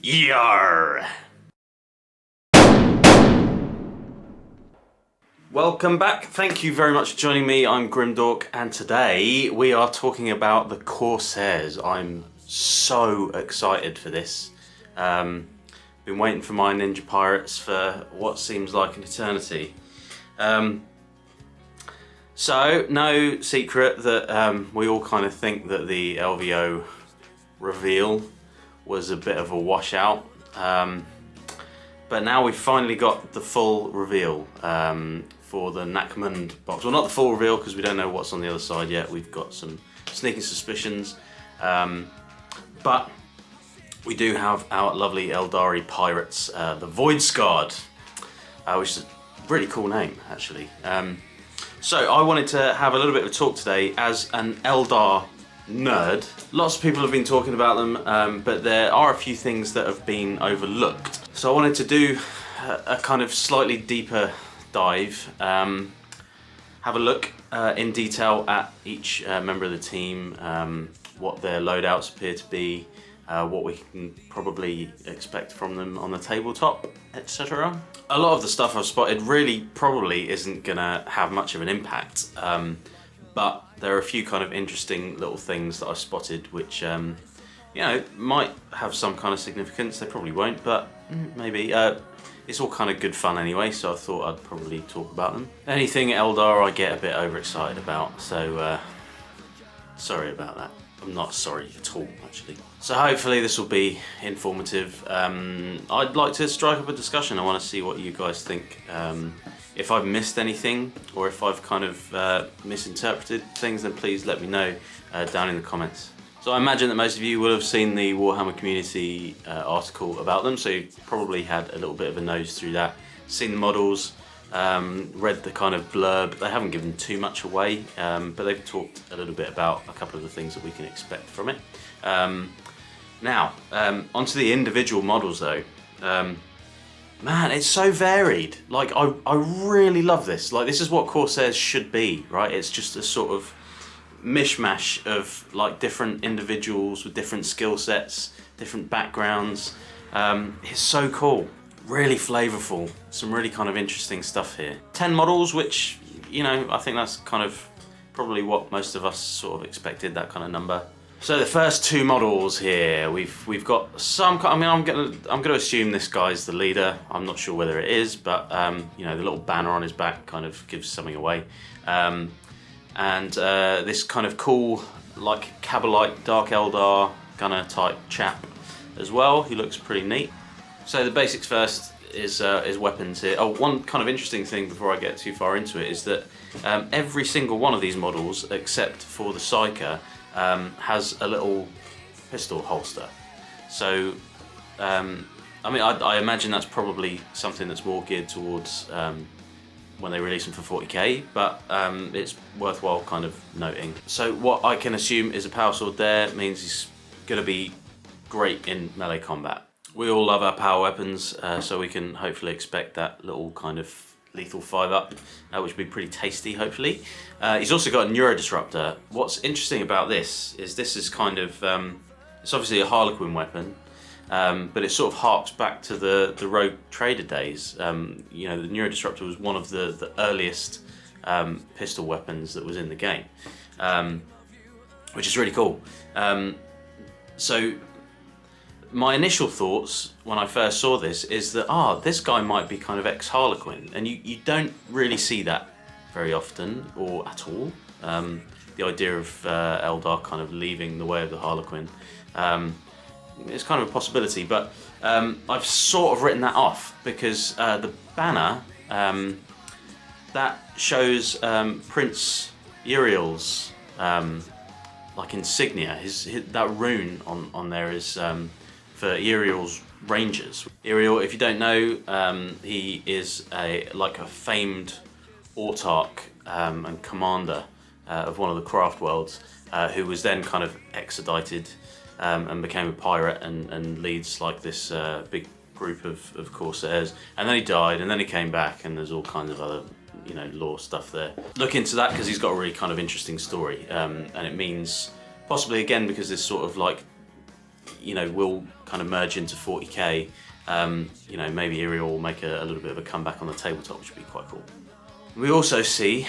Yar! Welcome back. Thank you very much for joining me. I'm Grimdork, and today we are talking about the Corsairs. I'm so excited for this. Been waiting for my Ninja Pirates for what seems like an eternity. So, no secret that we all kind of think that the LVO reveal was a bit of a washout. But now we've finally got the full reveal for the Nachmund box. Well, not the full reveal because we don't know what's on the other side yet. We've got some sneaking suspicions. But we do have our lovely Eldari pirates, the Voidsguard, which is a really cool name, actually. So I wanted to have a little bit of a talk today as an Eldar nerd. Lots of people have been talking about them, but there are a few things that have been overlooked. So I wanted to do a kind of slightly deeper dive, have a look in detail at each member of the team, what their loadouts appear to be, what we can probably expect from them on the tabletop, etc. A lot of the stuff I've spotted really probably isn't gonna have much of an impact, but there are a few kind of interesting little things that I've spotted which you know, might have some kind of significance. They probably won't, but maybe. It's all kind of good fun anyway, so I thought I'd probably talk about them. Anything Eldar I get a bit overexcited about, so sorry about that. I'm not sorry at all, actually. So hopefully this will be informative. I'd like to strike up a discussion. I want to see what you guys think. If I've missed anything, or if I've kind of misinterpreted things, then please let me know down in the comments. So I imagine that most of you will have seen the Warhammer community article about them, so you've probably had a little bit of a nose through that, seen the models, read the kind of blurb. They haven't given too much away, but they've talked a little bit about a couple of the things that we can expect from it. Now, onto the individual models though. Man, it's so varied. Like, I really love this. Like, this is what Corsairs should be, right? It's just a sort of mishmash of like different individuals with different skill sets, different backgrounds. It's so cool, really flavorful, some really kind of interesting stuff here. 10 models, which, you know, I think that's kind of probably what most of us sort of expected, that kind of number. So the first two models here, we've got some. I mean, I'm gonna assume this guy's the leader. I'm not sure whether it is, but you know, the little banner on his back kind of gives something away. And this kind of cool, like Cabalite Dark Eldar gunner type chap as well. He looks pretty neat. So the basics first is weapons here. Oh, one kind of interesting thing before I get too far into it is that every single one of these models, except for the Psyker, has a little pistol holster. So, I mean, I imagine that's probably something that's more geared towards when they release them for 40k, but it's worthwhile kind of noting. So what I can assume is a power sword there means he's going to be great in melee combat. We all love our power weapons, so we can hopefully expect that little kind of lethal 5-up, which will be pretty tasty, hopefully. He's also got a Neurodisruptor. What's interesting about this is kind of, it's obviously a Harlequin weapon, but it sort of harks back to the Rogue Trader days. You know, the Neurodisruptor was one of the earliest pistol weapons that was in the game, which is really cool. So my initial thoughts when I first saw this is that, this guy might be kind of ex-Harlequin, and you don't really see that very often, or at all. The idea of Eldar kind of leaving the way of the Harlequin. It's kind of a possibility, but I've sort of written that off because the banner that shows Prince Uriel's like insignia. That rune on there is for Uriel's Rangers. Uriel, if you don't know, he is like a famed autarch and commander of one of the craft worlds, who was then kind of extradited and became a pirate and leads like this big group of Corsairs, and then he died, and then he came back, and there's all kinds of other, you know, lore stuff there. Look into that because he's got a really kind of interesting story, and it means possibly, again, because this sort of like you know, will kind of merge into 40k. You know, maybe Iriel will make a little bit of a comeback on the tabletop, which would be quite cool. We also see,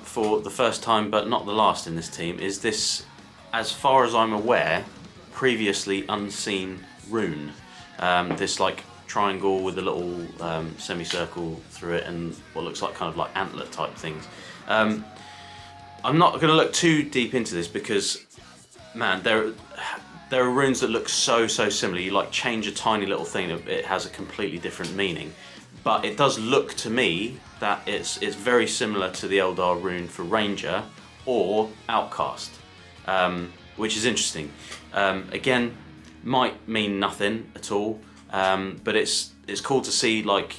for the first time but not the last in this team, is this, as far as I'm aware, previously unseen rune. This like triangle with a little semicircle through it and what looks like kind of like antler type things. I'm not going to look too deep into this because, man, there are runes that look so similar. You like change a tiny little thing, it has a completely different meaning. But it does look to me that it's very similar to the Eldar rune for Ranger or Outcast, which is interesting. Again, might mean nothing at all, but it's cool to see, like,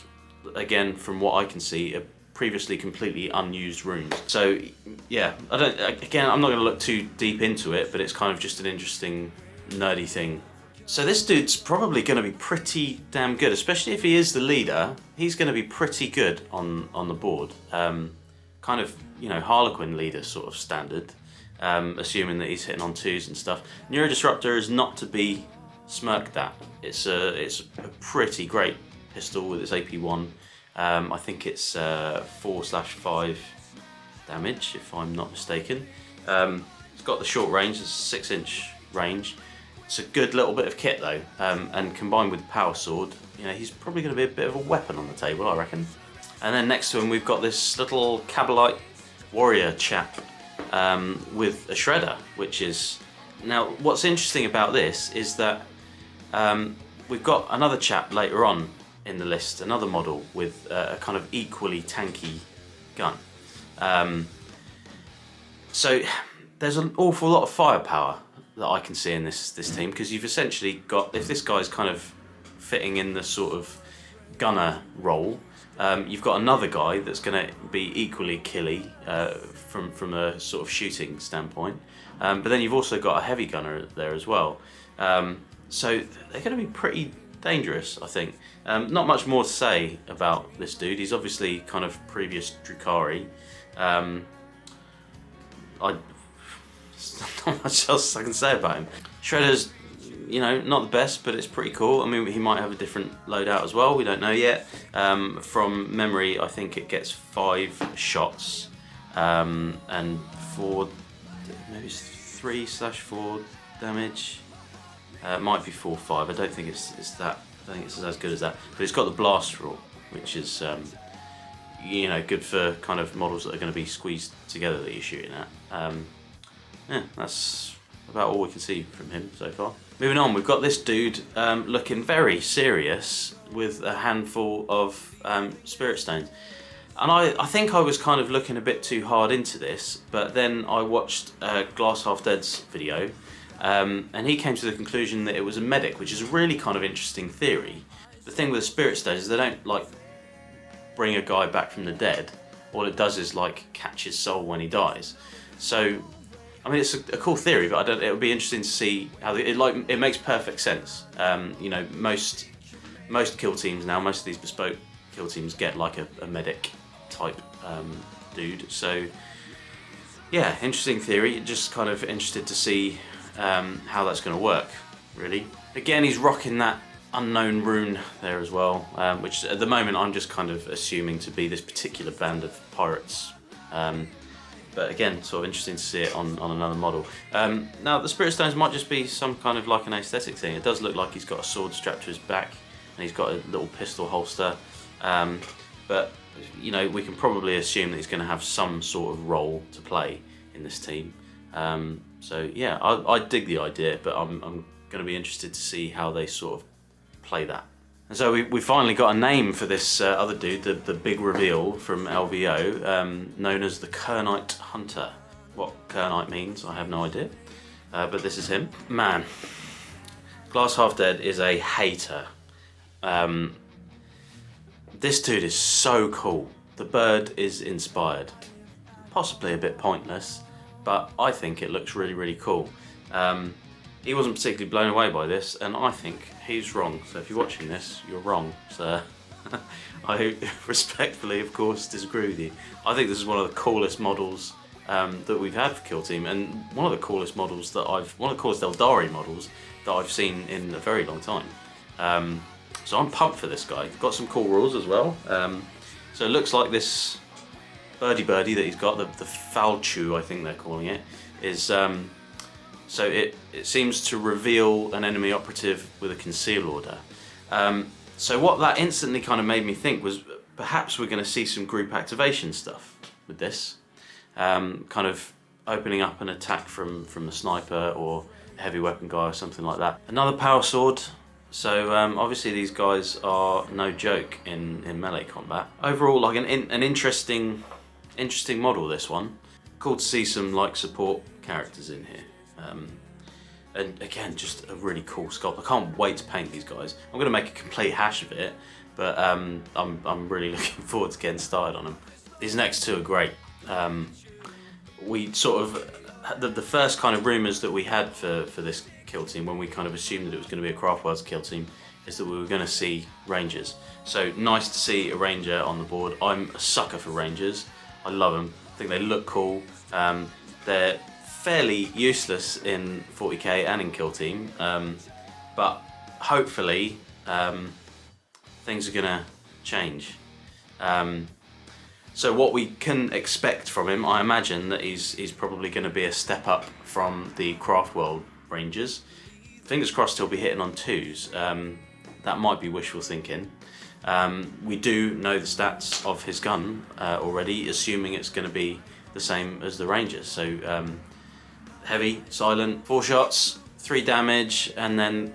again, from what I can see, a previously completely unused runes. So yeah, I'm not going to look too deep into it, but it's kind of just an interesting nerdy thing. So this dude's probably going to be pretty damn good, especially if he is the leader. He's going to be pretty good on the board. Kind of, you know, Harlequin leader sort of standard, assuming that he's hitting on 2s and stuff. Neurodisruptor is not to be smirked at. It's a pretty great pistol with its AP1. I think it's 4/5 damage, if I'm not mistaken. It's got the short range, it's a 6-inch range. It's a good little bit of kit though, and combined with the power sword, you know, he's probably going to be a bit of a weapon on the table, I reckon. And then next to him we've got this little Kabalite warrior chap with a shredder, which is... Now what's interesting about this is that we've got another chap later on in the list, another model with a kind of equally tanky gun. So there's an awful lot of firepower that I can see in this team, because you've essentially got, if this guy's kind of fitting in the sort of gunner role, you've got another guy that's going to be equally killy from a sort of shooting standpoint, but then you've also got a heavy gunner there as well. So they're going to be pretty dangerous, I think. Not much more to say about this dude. He's obviously kind of previous Drukhari. Not much else I can say about him. Shredder's, you know, not the best, but it's pretty cool. I mean, he might have a different loadout as well, we don't know yet. From memory, I think it gets 5 shots, and maybe it's 3/4 damage. It might be 4/5, I don't think it's that, I think it's as good as that. But it's got the blast roll, which is, you know, good for kind of models that are going to be squeezed together that you're shooting at. Yeah, that's about all we can see from him so far. Moving on, we've got this dude looking very serious with a handful of spirit stones. And I think I was kind of looking a bit too hard into this, but then I watched Glass Half Dead's video, and he came to the conclusion that it was a medic, which is a really kind of interesting theory. The thing with the spirit stones is they don't like bring a guy back from the dead. All it does is like catch his soul when he dies. So I mean, it's a cool theory, but it would be interesting to see how it makes perfect sense. You know, most kill teams now, most of these bespoke kill teams get like a medic type dude. So yeah, interesting theory. Just kind of interested to see how that's going to work, really. Again, he's rocking that unknown rune there as well, which at the moment I'm just kind of assuming to be this particular band of pirates. But again, sort of interesting to see it on another model. Now, the Spirit Stones might just be some kind of like an aesthetic thing. It does look like he's got a sword strapped to his back, and he's got a little pistol holster. But, you know, we can probably assume that he's going to have some sort of role to play in this team. So, yeah, I dig the idea, but I'm going to be interested to see how they sort of play that. And so we finally got a name for this other dude, the big reveal from LVO, known as the Kernite Hunter. What Kernite means, I have no idea, but this is him. Man, Glass Half Dead is a hater. This dude is so cool. The bird is inspired. Possibly a bit pointless, but I think it looks really, really cool. He wasn't particularly blown away by this, and I think he's wrong. So if you're watching this, you're wrong. So I respectfully, of course, disagree with you. I think this is one of the coolest models that we've had for Kill Team, and one of the coolest models one of the coolest Eldari models that I've seen in a very long time. So I'm pumped for this guy. Got some cool rules as well. So it looks like this birdie that he's got, the Falchu, I think they're calling it, is so it seems to reveal an enemy operative with a conceal order. So what that instantly kind of made me think was perhaps we're going to see some group activation stuff with this, kind of opening up an attack from the sniper or a heavy weapon guy or something like that. Another power sword. So obviously these guys are no joke in melee combat. Overall, like an interesting model, this one. Cool to see some like support characters in here. And again, just a really cool sculpt. I can't wait to paint these guys. I'm going to make a complete hash of it, but I'm really looking forward to getting started on them. These next two are great. We sort of, the first kind of rumours that we had for this kill team, when we kind of assumed that it was going to be a Craftworld's kill team, is that we were going to see Rangers. So nice to see a Ranger on the board. I'm a sucker for Rangers. I love them. I think they look cool. They're fairly useless in 40k and in kill team, but hopefully things are going to change. So what we can expect from him, I imagine that he's probably going to be a step up from the Craftworld Rangers. Fingers crossed he'll be hitting on 2s. That might be wishful thinking. We do know the stats of his gun already, assuming it's going to be the same as the Rangers. So heavy, silent, 4 shots, 3 damage, and then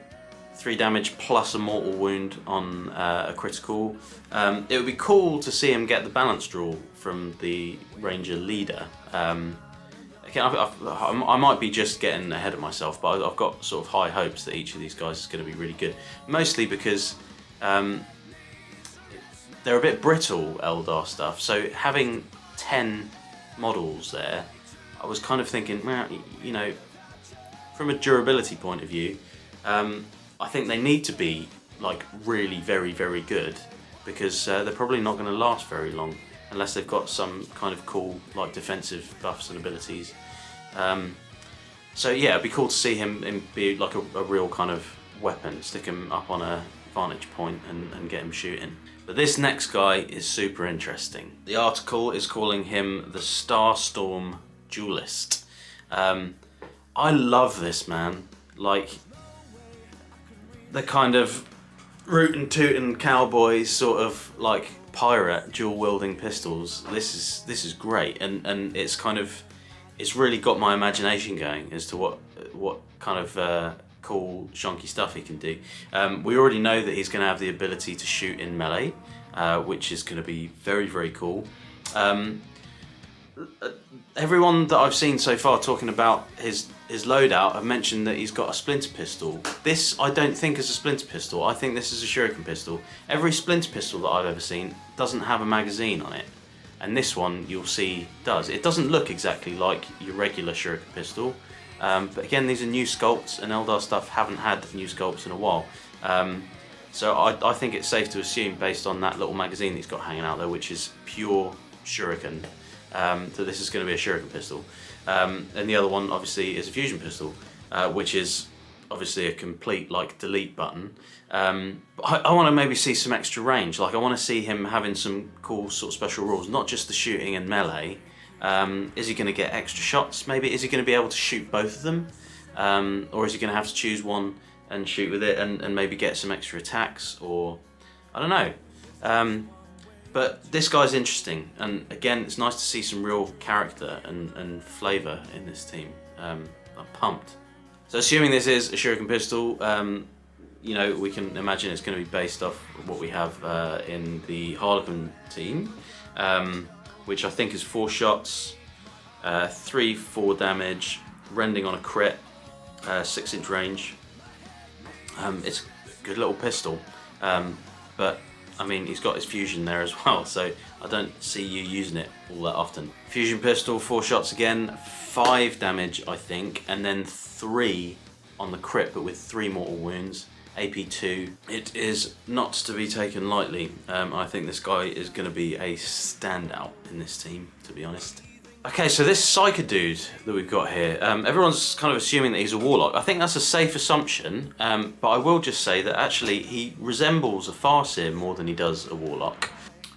3 damage plus a mortal wound on a critical. It would be cool to see him get the balanced rule from the Ranger leader. Again, I might be just getting ahead of myself, but I've got sort of high hopes that each of these guys is going to be really good. Mostly because they're a bit brittle, Eldar stuff, so having 10 models there, I was kind of thinking, well, you know, from a durability point of view, I think they need to be like really very, very good, because they're probably not going to last very long unless they've got some kind of cool like defensive buffs and abilities. So yeah, it'd be cool to see him be like a real kind of weapon, stick him up on a vantage point and get him shooting. But this next guy is super interesting. The article is calling him the Starstorm Duelist. I love this man. Like, the kind of rootin' tootin' cowboy sort of like pirate dual wielding pistols. This is great, and it's kind of, it's really got my imagination going as to what kind of cool shonky stuff he can do. We already know that he's going to have the ability to shoot in melee, which is going to be very, very cool. Everyone that I've seen so far talking about his loadout have mentioned that he's got a splinter pistol. This I don't think is a splinter pistol. I think this is a shuriken pistol. Every splinter pistol that I've ever seen doesn't have a magazine on it, and this one you'll see does. It doesn't look exactly like your regular shuriken pistol, but again, these are new sculpts, and Eldar stuff haven't had new sculpts in a while. So I think it's safe to assume, based on that little magazine he's got hanging out there, which is pure shuriken, that this is going to be a shuriken pistol. And the other one obviously is a fusion pistol, which is obviously a complete like delete button. But I want to maybe see some extra range. Like, I want to see him having some cool sort of special rules, not just the shooting and melee. Is he going to get extra shots? Maybe is he going to be able to shoot both of them, or is he going to have to choose one and shoot with it and maybe get some extra attacks? Or I don't know. But this guy's interesting, and again, it's nice to see some real character and flavour in this team. I'm pumped. So assuming this is a shuriken pistol, you know, we can imagine it's going to be based off what we have in the Harlequin team, which I think is 4 shots, 3/4 damage, rending on a crit, 6-inch range. It's a good little pistol, but I mean, he's got his fusion there as well, so I don't see you using it all that often. Fusion pistol, 4 shots again, 5 damage I think, and then 3 on the crit, but with 3 mortal wounds, AP 2. It is not to be taken lightly. I think this guy is going to be a standout in this team, to be honest. Okay, so this Psyker dude that we've got here, everyone's kind of assuming that he's a warlock. I think that's a safe assumption, but I will just say that actually he resembles a Farseer more than he does a warlock.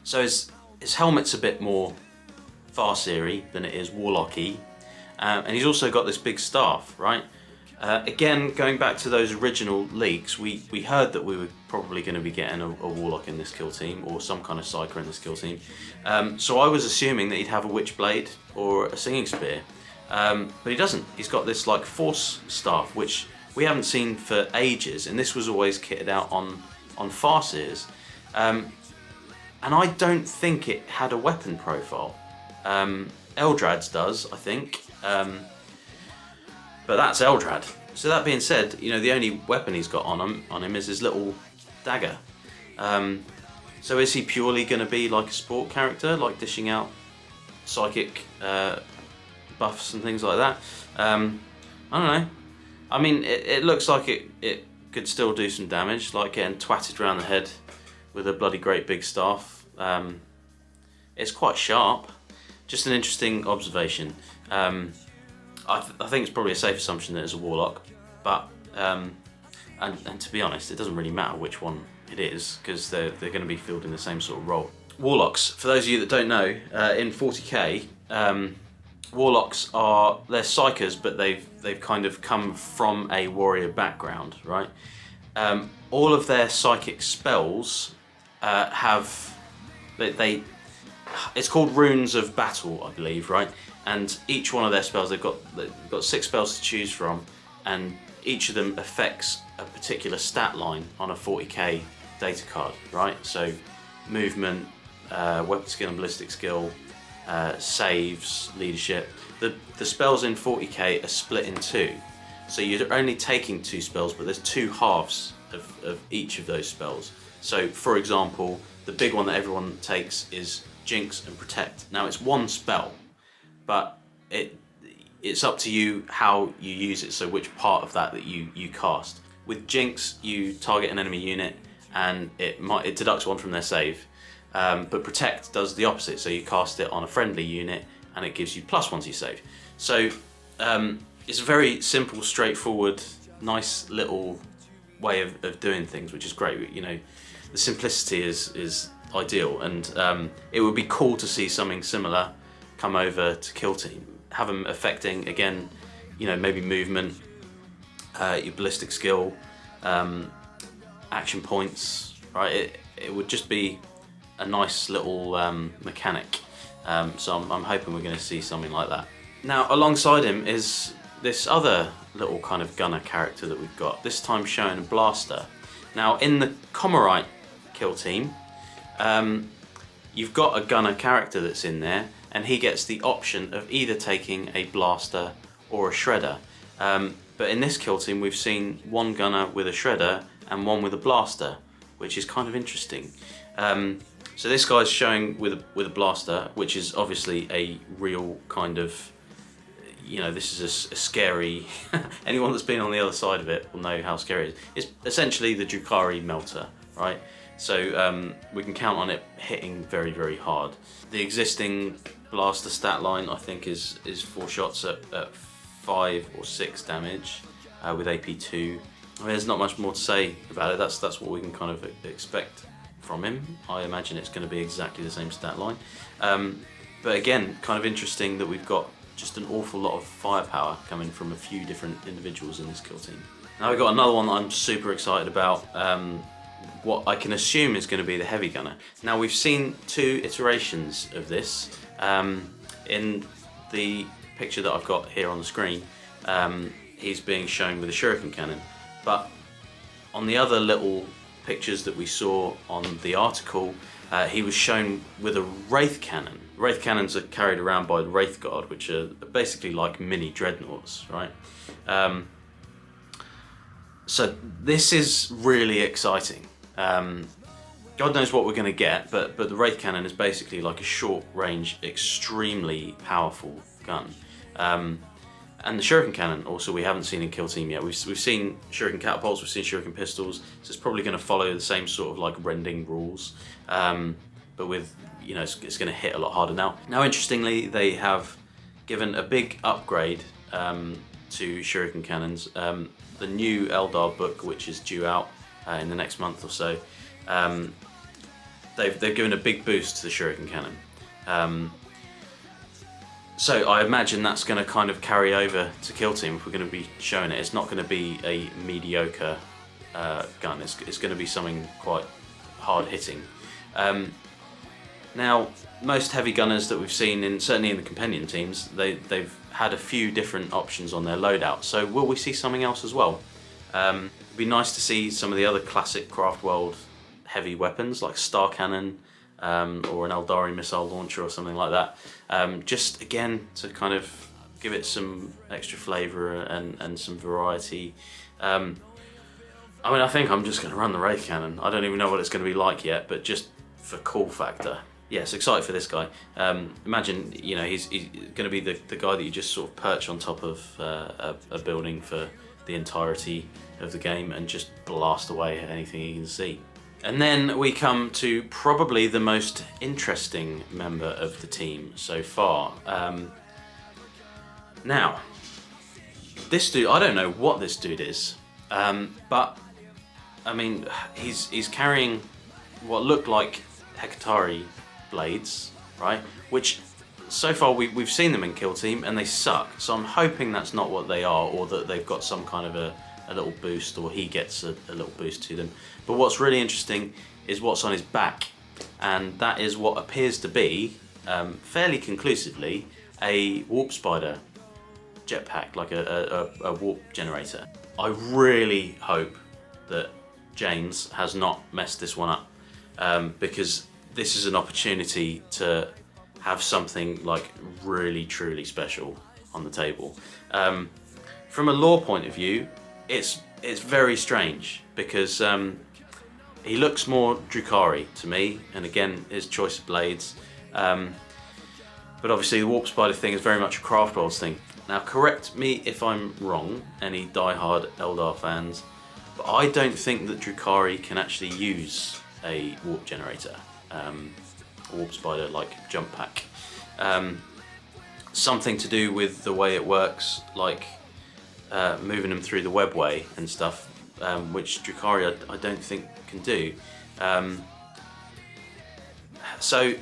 So his helmet's a bit more Farseer-y than it is warlock-y, and he's also got this big staff, right? Again, going back to those original leaks, we heard that we were probably going to be getting a warlock in this kill team, or some kind of Psyker in this kill team. So I was assuming that he'd have a Witchblade or a Singing Spear, but he doesn't. He's got this like Force Staff, which we haven't seen for ages, and this was always kitted out on Farseers. And I don't think it had a weapon profile. Eldrad's does, I think. But that's Eldrad. So that being said, you know, the only weapon he's got on him is his little dagger. So is he purely going to be like a sport character, like dishing out psychic buffs and things like that? I don't know. I mean, it looks like it could still do some damage, like getting twatted around the head with a bloody great big staff. It's quite sharp. Just an interesting observation. I think it's probably a safe assumption that it's a warlock, but and to be honest, it doesn't really matter which one it is, because they're going to be fielding the same sort of role. Warlocks, for those of you that don't know, in 40k, warlocks they're psychers, but they've kind of come from a warrior background, right? All of their psychic spells it's called Runes of Battle, I believe, right? And each one of their spells, they've got 6 spells to choose from, and each of them affects a particular stat line on a 40k data card, right? So movement, weapon skill and ballistic skill, saves, leadership. The spells in 40k are split in 2. So you're only taking 2 spells, but there's 2 halves of each of those spells. So for example, the big one that everyone takes is Jinx and Protect. Now it's 1 spell, but it's up to you how you use it, so which part of that you cast. With Jinx, you target an enemy unit and it deducts 1 from their save, but Protect does the opposite, so you cast it on a friendly unit and it gives you +1 to your save. So it's a very simple, straightforward, nice little way of doing things, which is great. You know, the simplicity is ideal, and it would be cool to see something similar come over to Kill Team. Have them affecting, again, you know, maybe movement, your ballistic skill, action points, right? It would just be a nice little mechanic. So I'm hoping we're going to see something like that. Now, alongside him is this other little kind of gunner character that we've got, this time showing a blaster. Now, in the Comorite Kill Team, you've got a gunner character that's in there, and he gets the option of either taking a blaster or a shredder. But in this kill team, we've seen 1 gunner with a shredder and 1 with a blaster, which is kind of interesting. So this guy's showing with a blaster, which is obviously a real kind of, you know, this is a scary. Anyone that's been on the other side of it will know how scary it is. It's essentially the Drukhari melter, right? So we can count on it hitting very, very hard. The existing blaster stat line, I think, is 4 shots at 5 or 6 damage with AP2. I mean, there's not much more to say about it. That's what we can kind of expect from him. I imagine it's going to be exactly the same stat line. But again, kind of interesting that we've got just an awful lot of firepower coming from a few different individuals in this kill team. Now we've got another one that I'm super excited about. What I can assume is going to be the heavy gunner. Now we've seen 2 iterations of this. In the picture that I've got here on the screen, he's being shown with a shuriken cannon, but on the other little pictures that we saw on the article, he was shown with a wraith cannon. Wraith cannons are carried around by the Wraith Guard, which are basically like mini dreadnoughts, right? So this is really exciting. God knows what we're going to get, but the Wraith Cannon is basically like a short-range, extremely powerful gun. And the Shuriken Cannon, also, we haven't seen in Kill Team yet. We've seen Shuriken Catapults, we've seen Shuriken Pistols, so it's probably going to follow the same sort of like rending rules, but with, you know, it's going to hit a lot harder. Now, interestingly, they have given a big upgrade to shuriken cannons. The new Eldar book, which is due out in the next month or so, they've given a big boost to the shuriken cannon. So I imagine that's going to kind of carry over to Kill Team if we're going to be showing it. It's not going to be a mediocre gun. It's going to be something quite hard hitting. Now, most heavy gunners that we've seen, certainly in the companion teams, they've had a few different options on their loadout. So will we see something else as well? It'd be nice to see some of the other classic Craftworld heavy weapons like Star Cannon, or an Eldari missile launcher or something like that. Just again to kind of give it some extra flavour and some variety. I mean, I think I'm just going to run the Wraith Cannon. I don't even know what it's going to be like yet, but just for cool factor. Yes, excited for this guy. Imagine, you know, he's going to be the guy that you just sort of perch on top of a building for the entirety of the game and just blast away at anything you can see. And then we come to probably the most interesting member of the team so far. Now, this dude, I don't know what this dude is, but I mean, he's carrying what look like Hekatari blades, right? Which so far we've seen them in Kill Team and they suck. So I'm hoping that's not what they are, or that they've got some kind of a little boost, or he gets a little boost to them. But what's really interesting is what's on his back, and that is what appears to be, fairly conclusively, a Warp Spider jetpack, like a warp generator. I really hope that James has not messed this one up, because this is an opportunity to have something like really truly special on the table. From a lore point of view, it's very strange, because he looks more Drukhari to me, and again, his choice of blades. But obviously the Warp Spider thing is very much a Craftworld thing. Now correct me if I'm wrong, any die-hard Eldar fans, but I don't think that Drukhari can actually use a warp generator, Warp Spider like jump pack. Something to do with the way it works, like moving them through the webway and stuff, which Drukhari I don't think can do. So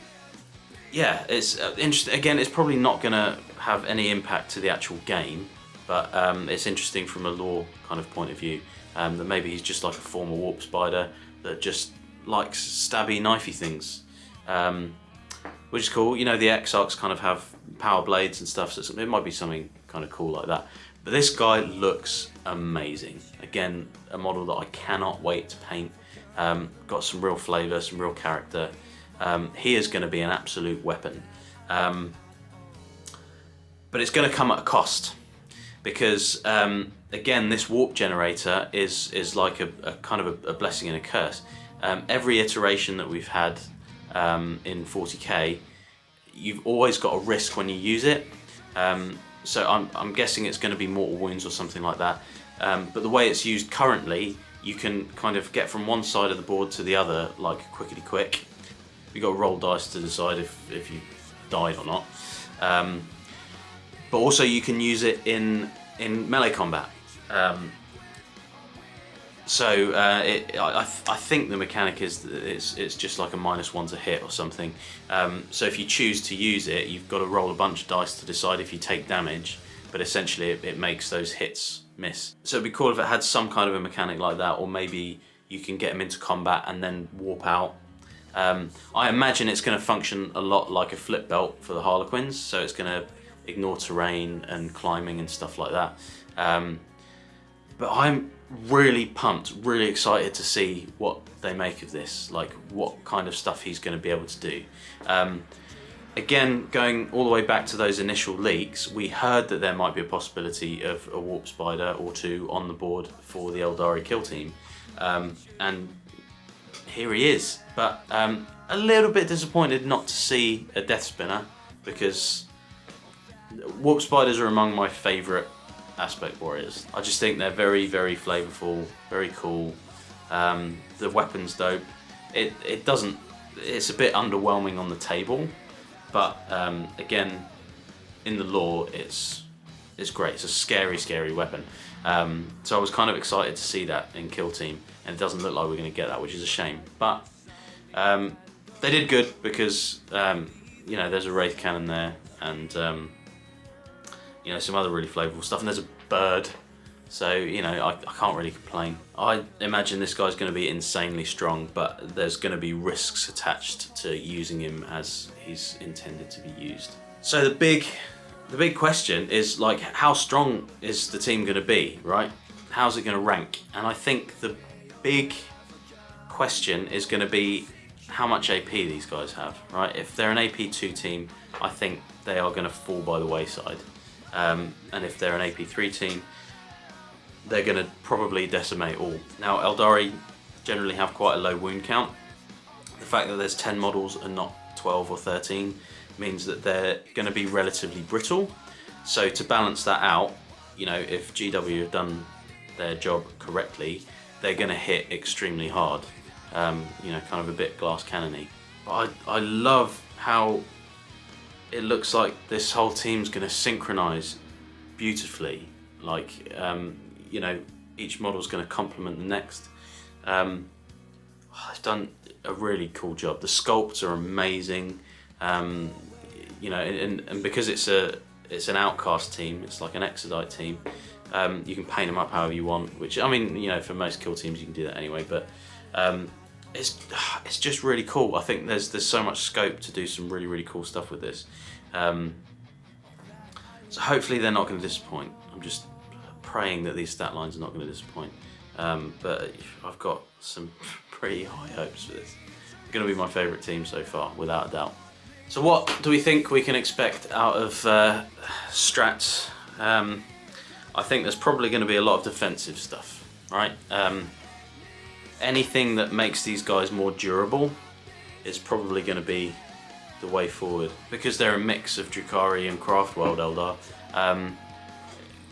yeah, it's interesting. Again, it's probably not going to have any impact to the actual game, but it's interesting from a lore kind of point of view, that maybe he's just like a former Warp Spider that just likes stabby, knifey things, which is cool. You know, the Exarchs kind of have power blades and stuff, so it might be something kind of cool like that. But this guy looks amazing. Again, a model that I cannot wait to paint. Got some real flavour, some real character. He is going to be an absolute weapon. But it's going to come at a cost, because again, this warp generator is like a kind of a blessing and a curse. Every iteration that we've had in 40k, you've always got a risk when you use it. So I'm guessing it's going to be mortal wounds or something like that. But the way it's used currently, you can kind of get from one side of the board to the other like quickety quick. You've got to roll dice to decide if you died or not. But also you can use it in melee combat. I think the mechanic is that it's just like a -1 to hit or something. So if you choose to use it, you've got to roll a bunch of dice to decide if you take damage, but essentially it makes those hits miss. So it'd be cool if it had some kind of a mechanic like that, or maybe you can get them into combat and then warp out. I imagine it's going to function a lot like a flip belt for the Harlequins, so it's going to ignore terrain and climbing and stuff like that. But I'm really pumped, really excited to see what they make of this, like what kind of stuff he's going to be able to do. Again, going all the way back to those initial leaks, we heard that there might be a possibility of a Warp Spider or two on the board for the Eldari Kill Team, and here he is. But a little bit disappointed not to see a Death Spinner, because Warp Spiders are among my favourite aspect warriors. I just think they're very, very flavourful, very cool. The weapon's dope. It doesn't. It's a bit underwhelming on the table, but again, in the lore, it's great. It's a scary weapon. So I was kind of excited to see that in Kill Team, and it doesn't look like we're going to get that, which is a shame. But they did good because you know, there's a Wraith Cannon there, and you know, some other really flavourful stuff, and there's a bird. So, you know, I can't really complain. I imagine this guy's going to be insanely strong, but there's going to be risks attached to using him as he's intended to be used. So the big question is, like, how strong is the team going to be, right? How's it going to rank? And I think the big question is going to be how much AP these guys have, right? If they're an AP2 team, I think they are going to fall by the wayside. And if they're an AP3 team, they're going to probably decimate all. Now, Eldari generally have quite a low wound count. The fact that there's 10 models and not 12 or 13 means that they're going to be relatively brittle. So to balance that out, you know, if GW have done their job correctly, they're going to hit extremely hard. You know, kind of a bit glass cannon-y. But I love how it looks like this whole team's going to synchronize beautifully. Like, you know, each model's going to complement the next. They've done a really cool job. The sculpts are amazing. You know, and because it's an Outcast team, it's like an Exodite team. You can paint them up however you want, which, I mean, you know, for most kill teams you can do that anyway. But it's just really cool. I think there's so much scope to do some really cool stuff with this. So hopefully they're not going to disappoint. I'm just praying that these stat lines are not going to disappoint. But I've got some pretty high hopes for this. It's going to be my favourite team so far, without a doubt. So what do we think we can expect out of strats? I think there's probably going to be a lot of defensive stuff, right? Anything that makes these guys more durable is probably going to be the way forward, because they're a mix of Drukhari and Craftworld Eldar.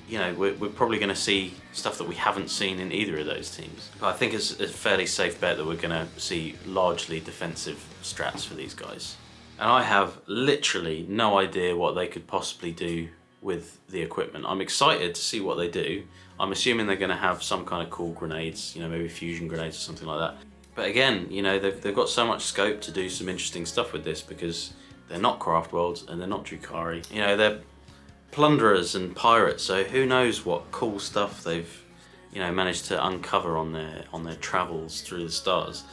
You know, we're probably going to see stuff that we haven't seen in either of those teams. But I think it's a fairly safe bet that we're going to see largely defensive strats for these guys. And I have literally no idea what they could possibly do with the equipment. I'm excited to see what they do. I'm assuming they're going to have some kind of cool grenades, you know, maybe fusion grenades or something like that. But again, you know, they've got so much scope to do some interesting stuff with this, because they're not Craftworlds and they're not Drukhari. You know, they're plunderers and pirates, so who knows what cool stuff they've, you know, managed to uncover on their travels through the stars.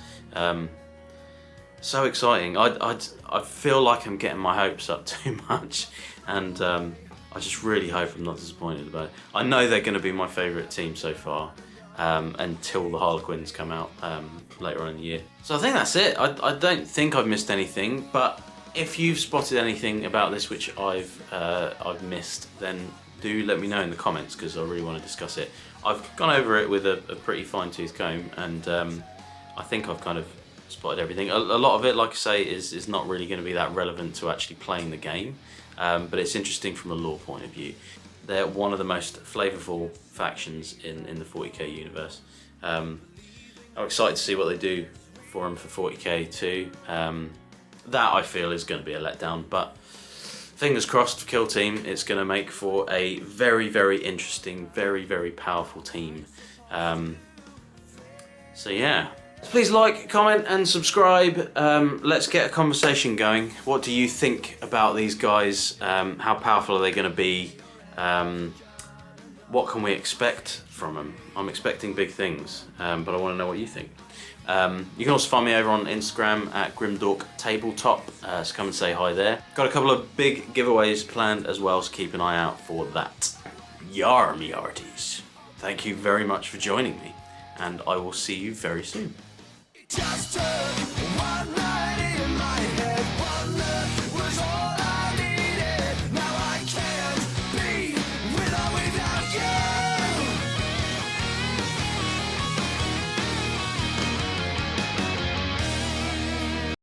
So exciting. I feel like I'm getting my hopes up too much, and I just really hope I'm not disappointed about it. I know they're going to be my favourite team so far, until the Harlequins come out later on in the year. So I think that's it. I don't think I've missed anything, but if you've spotted anything about this which I've missed, then do let me know in the comments, because I really want to discuss it. I've gone over it with a pretty fine-tooth comb, and I think I've kind of spotted everything. A lot of it, like I say, is not really going to be that relevant to actually playing the game, but it's interesting from a lore point of view. They're one of the most flavourful factions in the 40k universe. I'm excited to see what they do for them for 40k too. That I feel is going to be a letdown, but fingers crossed for Kill Team, it's going to make for a very interesting, very powerful team. So yeah. Please like, comment and subscribe. Let's get a conversation going. What do you think about these guys? How powerful are they going to be? What can we expect from them? I'm expecting big things, but I want to know what you think. You can also find me over on Instagram at Grimdork Tabletop, so come and say hi there. Got a couple of big giveaways planned as well, so keep an eye out for that. Yar me arties. Thank you very much for joining me, and I will see you very soon.